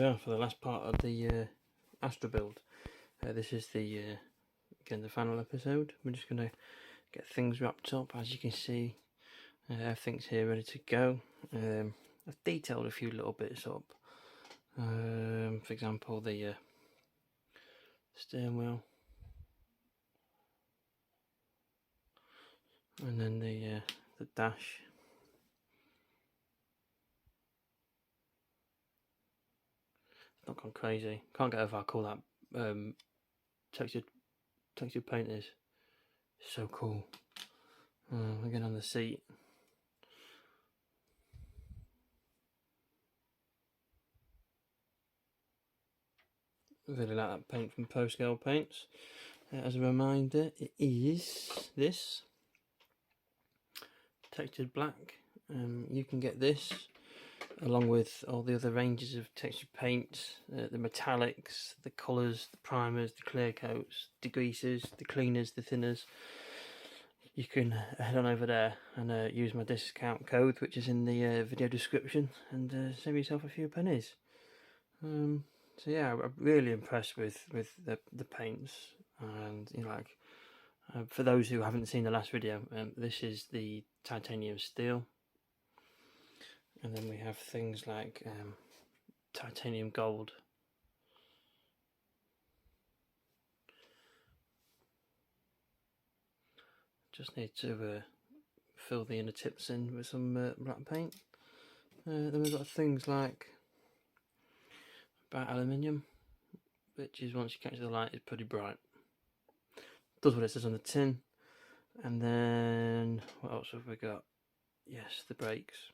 are for the last part of the Astra build. This is the again the final episode. We're just going to get things wrapped up. As you can see, everything's here ready to go. I've detailed a few little bits up. For example, the steering wheel, and then the dash. Not gone crazy. Can't get over how cool that textured paint is. So cool. Again on the seat. Really like that paint from Scale Paints. As a reminder, it is this textured black. You can get this along with all the other ranges of textured paints, the metallics, the colours, the primers, the clear coats, the greases, the cleaners, the thinners. You can head on over there and use my discount code, which is in the video description, and save yourself a few pennies. So yeah, I'm really impressed with the paints, and you know, like for those who haven't seen the last video, this is the titanium steel. And then we have things like titanium gold. Just need to fill the inner tips in with some black paint. Then we've got things like bright aluminium, which is, once you catch the light, is pretty bright. Does what it says on the tin. And then what else have we got? Yes, the brakes.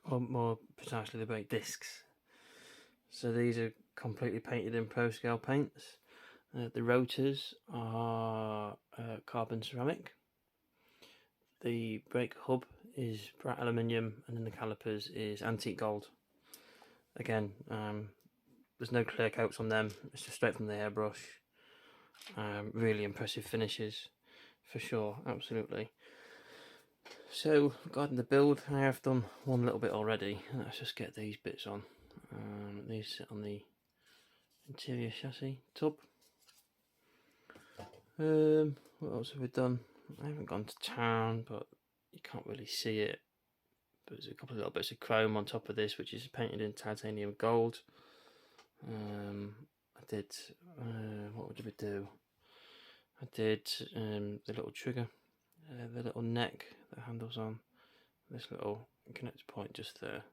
Or more precisely, the brake discs. So these are completely painted in Pro Scale Paints. The rotors are carbon ceramic. The brake hub is bright aluminium, and then the calipers is antique gold. Again, there's no clear coats on them. It's just straight from the airbrush. Really impressive finishes, for sure, absolutely. So, regarding the build, I have done one little bit already. Let's just get these bits on. These sit on the interior chassis tub. What else have we done? I haven't gone to town, but you can't really see it. But there's a couple of little bits of chrome on top of this, which is painted in titanium gold. I did, what did we do? I did the little trigger, the little neck that handles on, this little connector point just there.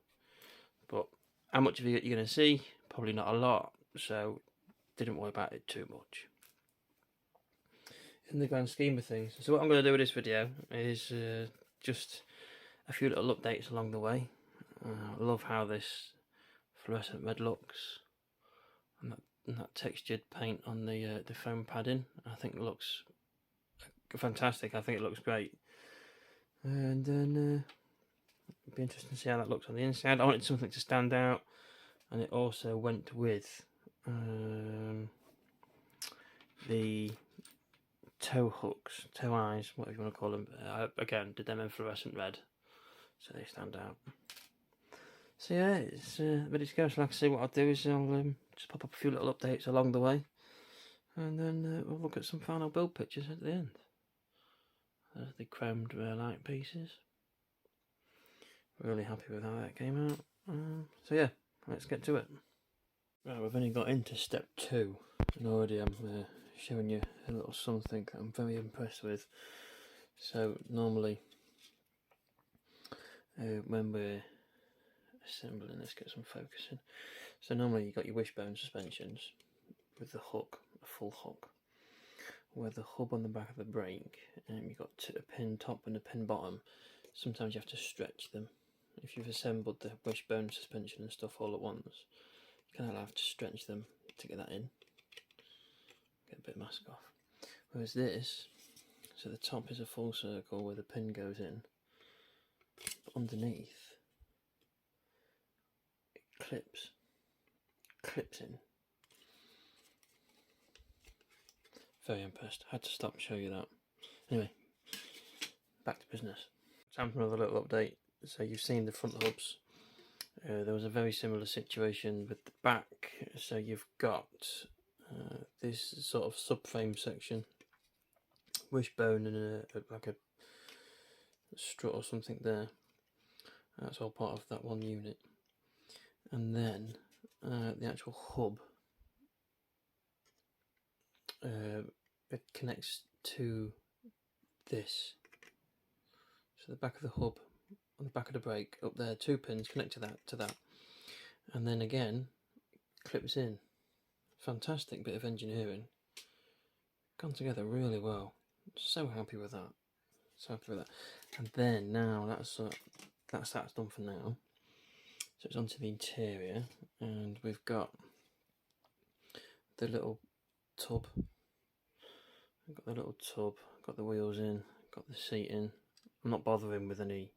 But how much of it you're going to see? Probably not a lot, so didn't worry about it too much in the grand scheme of things. So what I'm going to do with this video is just a few little updates along the way. I love how this fluorescent red looks, and that textured paint on the foam padding. I think it looks fantastic. I think it looks great. And then it'd be interesting to see how that looks on the inside. I wanted something to stand out, and it also went with the toe hooks, toe eyes, whatever you want to call them. Again, did them in fluorescent red, so they stand out. So yeah, it's ready to go. So like I say, what I'll do is I'll just pop up a few little updates along the way, and then we'll look at some final build pictures at the end. There's the chromed rare light pieces. Really happy with how that came out. So yeah, let's get to it. Right, we've only got into step 2, and already I'm showing you a little something that I'm very impressed with. So normally, when we're assembling, let's get some focusing. So normally you've got your wishbone suspensions with the hook, a full hook, where the hub on the back of the brake, you've got a pin top and a pin bottom. Sometimes you have to stretch them. If you've assembled the wishbone suspension and stuff all at once, you kind of have to stretch them to get that in. Get a bit of mask off. Whereas this, so the top is a full circle where the pin goes in, but underneath it clips in. Very impressed. Had to stop and show you that. Anyway, back to business. Time for another little update. So you've seen the front hubs there was a very similar situation with the back. So you've got this sort of subframe section, wishbone, and like a strut or something there. That's all part of that one unit. And then the actual hub, it connects to this. So the back of the hub on the back of the brake up there, 2 pins connect to that, and then again clips in. Fantastic bit of engineering, gone together really well. So happy with that. So happy with that. And then now that's done for now. So it's onto the interior, and we've got the little tub. I've got the little tub, got the wheels in, got the seat in. I'm not bothering with any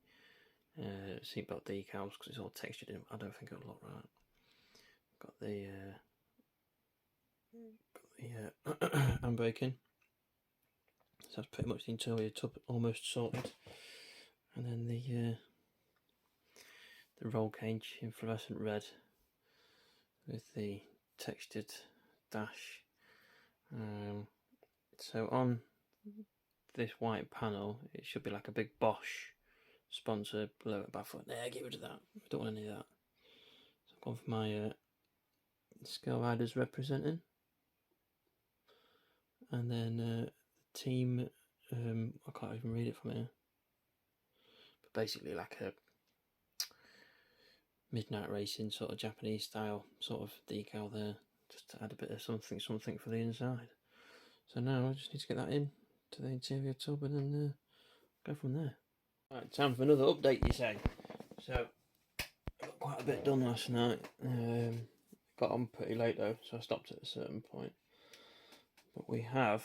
seatbelt decals because it's all textured in. I don't think it'll look right. Got the handbrake in. So that's pretty much the interior tub almost sorted. And then the roll cage in fluorescent red with the textured dash. So on this white panel, it should be like a big Bosch sponsor below it. Baffle. Nah, get rid of that. I don't want any of that. So I've gone for my Scale Riders representing, and then the team. I can't even read it from here. But basically, like a midnight racing sort of Japanese style sort of decal there, just to add a bit of something for the inside. So now I just need to get that in to the interior tub and then go from there. Right, time for another update, you say. So I got quite a bit done last night. Got on pretty late though, so I stopped at a certain point. But we have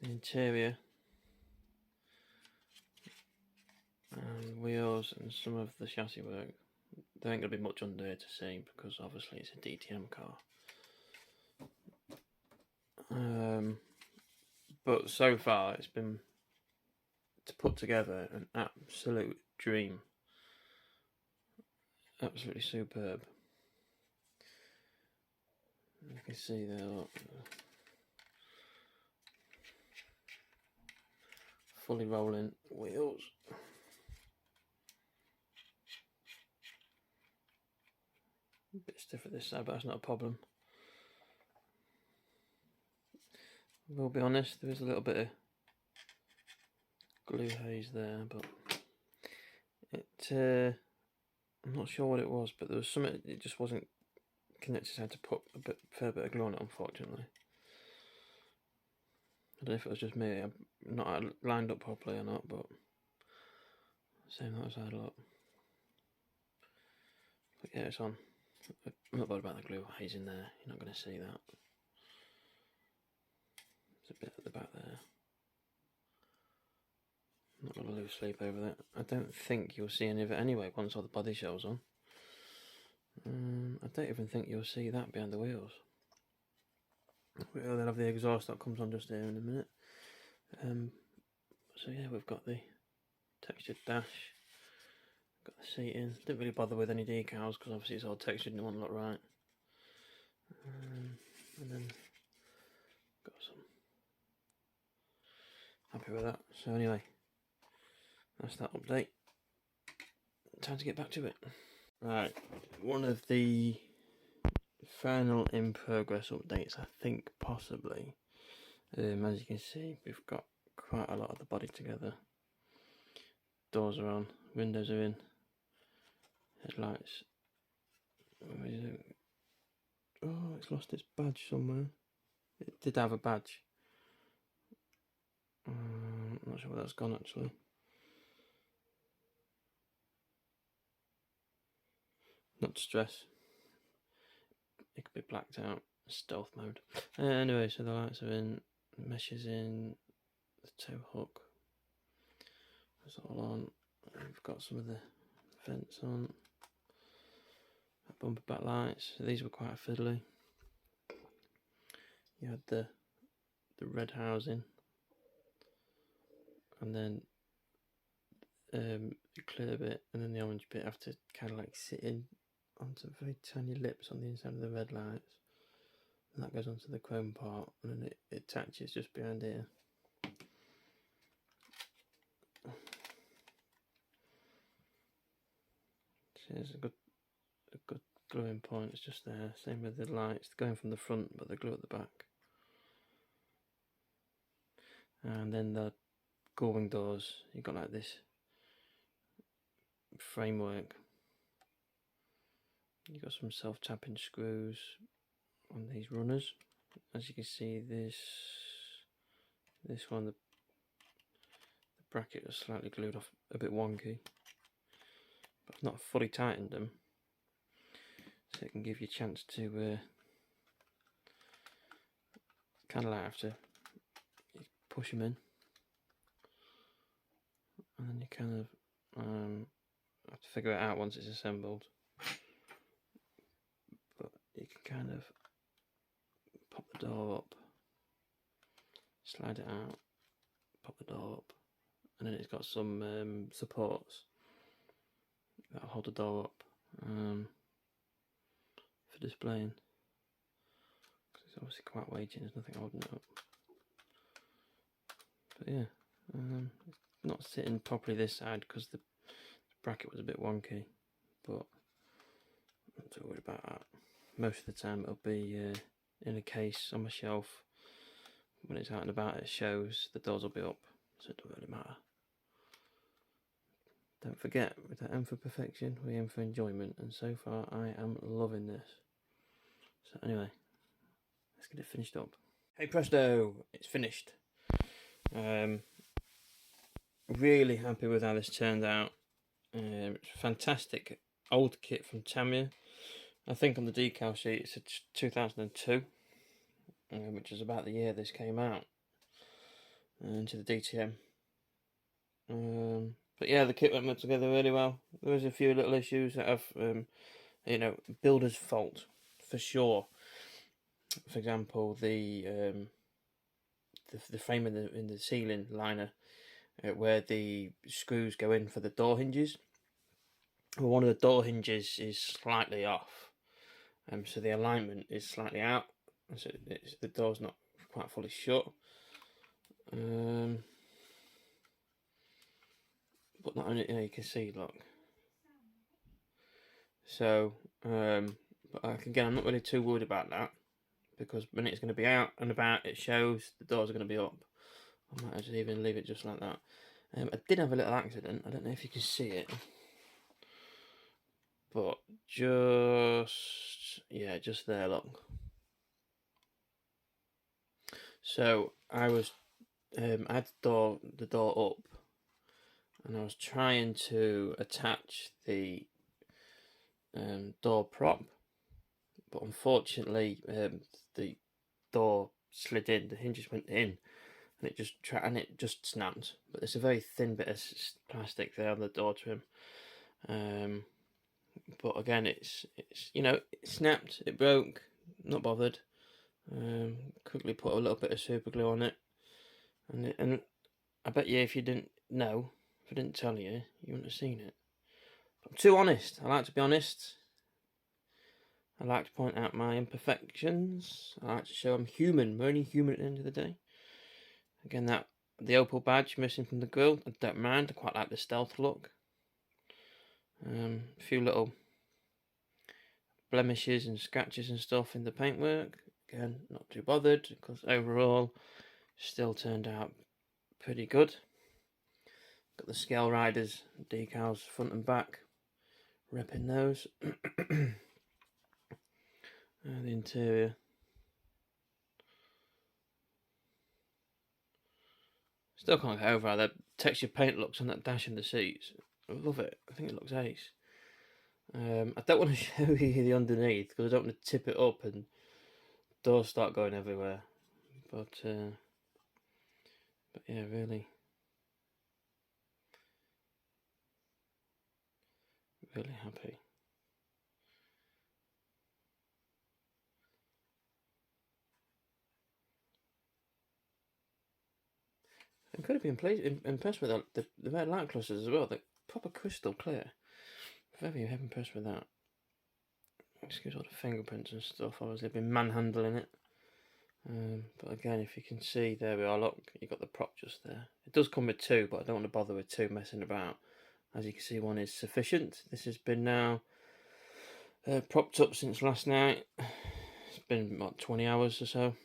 the interior and wheels and some of the chassis work. There ain't gonna be much under here to see because obviously it's a DTM car. But so far it's been to put together an absolute dream. Absolutely superb. You can see there, look. Fully rolling wheels. A bit stiff at this side, but that's not a problem. I will be honest, there is a little bit of glue haze there, but I'm not sure what it was, but there was something, it just wasn't connected. I had to put a fair bit of glue on it, unfortunately. I don't know if it was just me, I'm not lined up properly or not, but same that side a lot. But yeah, it's on. I'm not bothered about the glue haze in there, you're not going to see that. There's a bit at the back there. I'm not going to lose sleep over that. I don't think you'll see any of it anyway once all the body shell's on. I don't even think you'll see that behind the wheels. We'll then have the exhaust that comes on just here in a minute. So yeah, we've got the textured dash, got the seating. Didn't really bother with any decals because obviously it's all textured and it won't look right. And then got some. Happy with that. So anyway, that's that update. Time to get back to it. Right, one of the final in progress updates, I think possibly. As you can see, we've got quite a lot of the body together. Doors are on, windows are in, headlights. Where is it? Oh, it's lost its badge somewhere. It did have a badge. I'm not sure where that's gone actually. Not to stress. It could be blacked out. Stealth mode. Anyway, so the lights are in, meshes in, the tow hook. That's all on. We've got some of the vents on. Bumper back lights. So these were quite fiddly. You had the red housing, and then the clear bit and then the orange bit have to kind of like sit in onto very tiny lips on the inside of the red lights, and that goes onto the chrome part, and then it attaches just behind here. So there's a good gluing point, it's just there. Same with the lights, they're going from the front but they glue at the back. And then the gullwing doors, you've got like this framework. You've got some self-tapping screws on these runners. As you can see, this one, the bracket was slightly glued off, a bit wonky, but I've not fully tightened them, so it can give you a chance to kind of like have to push them in, and then you kind of have to figure it out once it's assembled. But you can kind of pop the door up, slide it out, pop the door up, and then it's got some supports that'll hold the door up for displaying. It's obviously quite weighty, there's nothing holding it up. But yeah, it's not sitting properly this side because the bracket was a bit wonky, but I'm not too worried about that. Most of the time it'll be in a case on my shelf. When it's out and about at shows, the doors will be up, so it doesn't really matter. Don't forget, with that aim for perfection, we aim for enjoyment, and so far I am loving this. So anyway, let's get it finished up. Hey presto, it's finished. Really happy with how this turned out. It's a fantastic old kit from Tamiya. I think on the decal sheet it's 2002, which is about the year this came out, into the DTM. But yeah, the kit went together really well. There was a few little issues that have, you know, builder's fault for sure. For example, the frame in the ceiling liner, where the screws go in for the door hinges. Well, one of the door hinges is slightly off, so the alignment is slightly out, so the door's not quite fully shut. But not only, you can see, look. So, but again, I'm not really too worried about that, because when it's going to be out and about, it shows the doors are going to be up. I might actually even leave it just like that. I did have a little accident. I don't know if you can see it, but just there, look. So I was, I had the door up, and I was trying to attach the door prop, but unfortunately the door slid in, the hinges went in, and it just snapped. But there's a very thin bit of plastic there on the door trim. But again, it's you know, it snapped, it broke, not bothered. Quickly put a little bit of super glue on it, and I bet you if you didn't know, if I didn't tell you, you wouldn't have seen it. I'm too honest. I like to be honest. I like to point out my imperfections. I like to show I'm human. We're only human at the end of the day. Again, the Opel badge missing from the grille, I don't mind. I quite like the stealth look. A few little blemishes and scratches and stuff in the paintwork. Again, not too bothered, because overall still turned out pretty good. Got the Scale Riders decals front and back, repping those. And the interior, still can't get over how that texture paint looks on that dash in the seats. I love it. I think it looks ace. I don't want to show you the underneath because I don't want to tip it up and doors start going everywhere. But yeah, really happy. incredibly impressed with the red light clusters as well. They're proper crystal clear. Very impressed with that. Excuse all the fingerprints and stuff. Obviously, I've been manhandling it. But again, if you can see, there we are. Look, you got the prop just there. It does come with two, but I don't want to bother with two messing about. As you can see, one is sufficient. This has been now propped up since last night. It's been about 20 hours or so.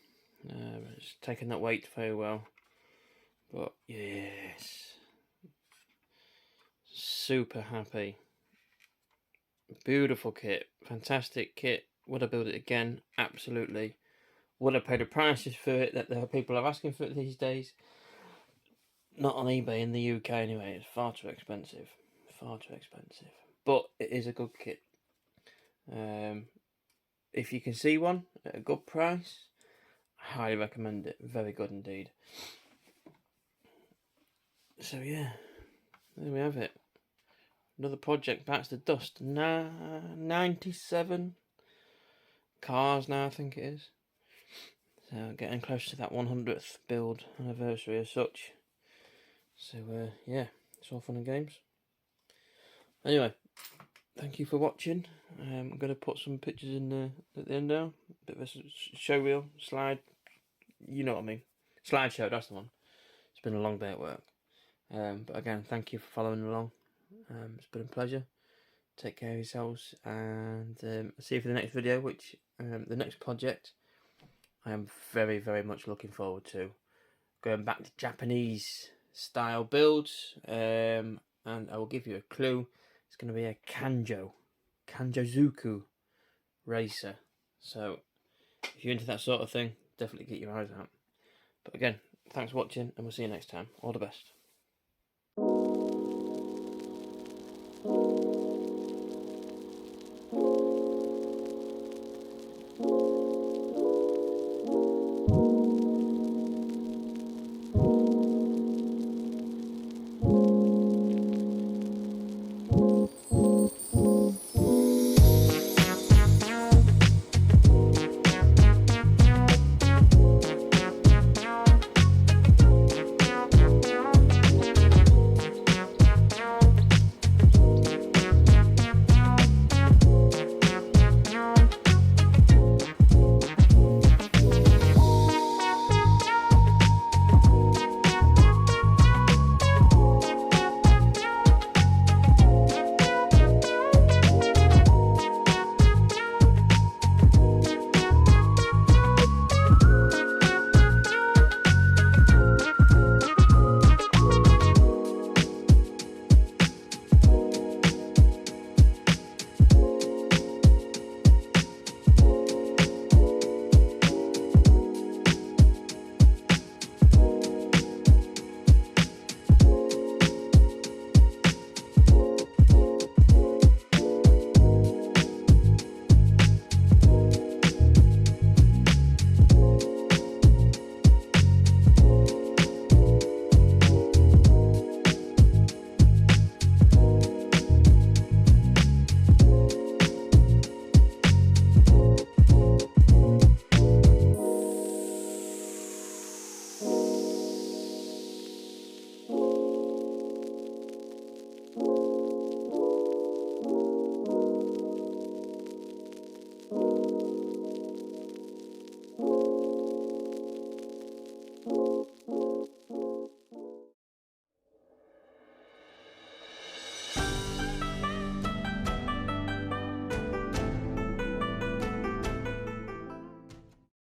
It's taken that weight very well. But yes, super happy. Beautiful kit, fantastic kit. Would I build it again? Absolutely. Would I pay the prices for it that there are people are asking for it these days? Not on eBay in the UK anyway. It's far too expensive. Far too expensive. But it is a good kit. If you can see one at a good price, I highly recommend it. Very good indeed. So yeah, there we have it. Another project bites the dust. 97 cars now, I think it is. So getting close to that 100th build anniversary as such. So yeah, it's all fun and games. Anyway, thank you for watching. I'm going to put some pictures in at the end now. A bit of a show reel, slide, you know what I mean. Slideshow, that's the one. It's been a long day at work. But again, thank you for following along. It's been a pleasure. Take care of yourselves, and see you for the next video, which the next project I am very, very much looking forward to. Going back to Japanese style builds, and I will give you a clue. It's going to be a Kanjozuku racer. So if you're into that sort of thing, definitely get your eyes out. But again, thanks for watching, and we'll see you next time. All the best.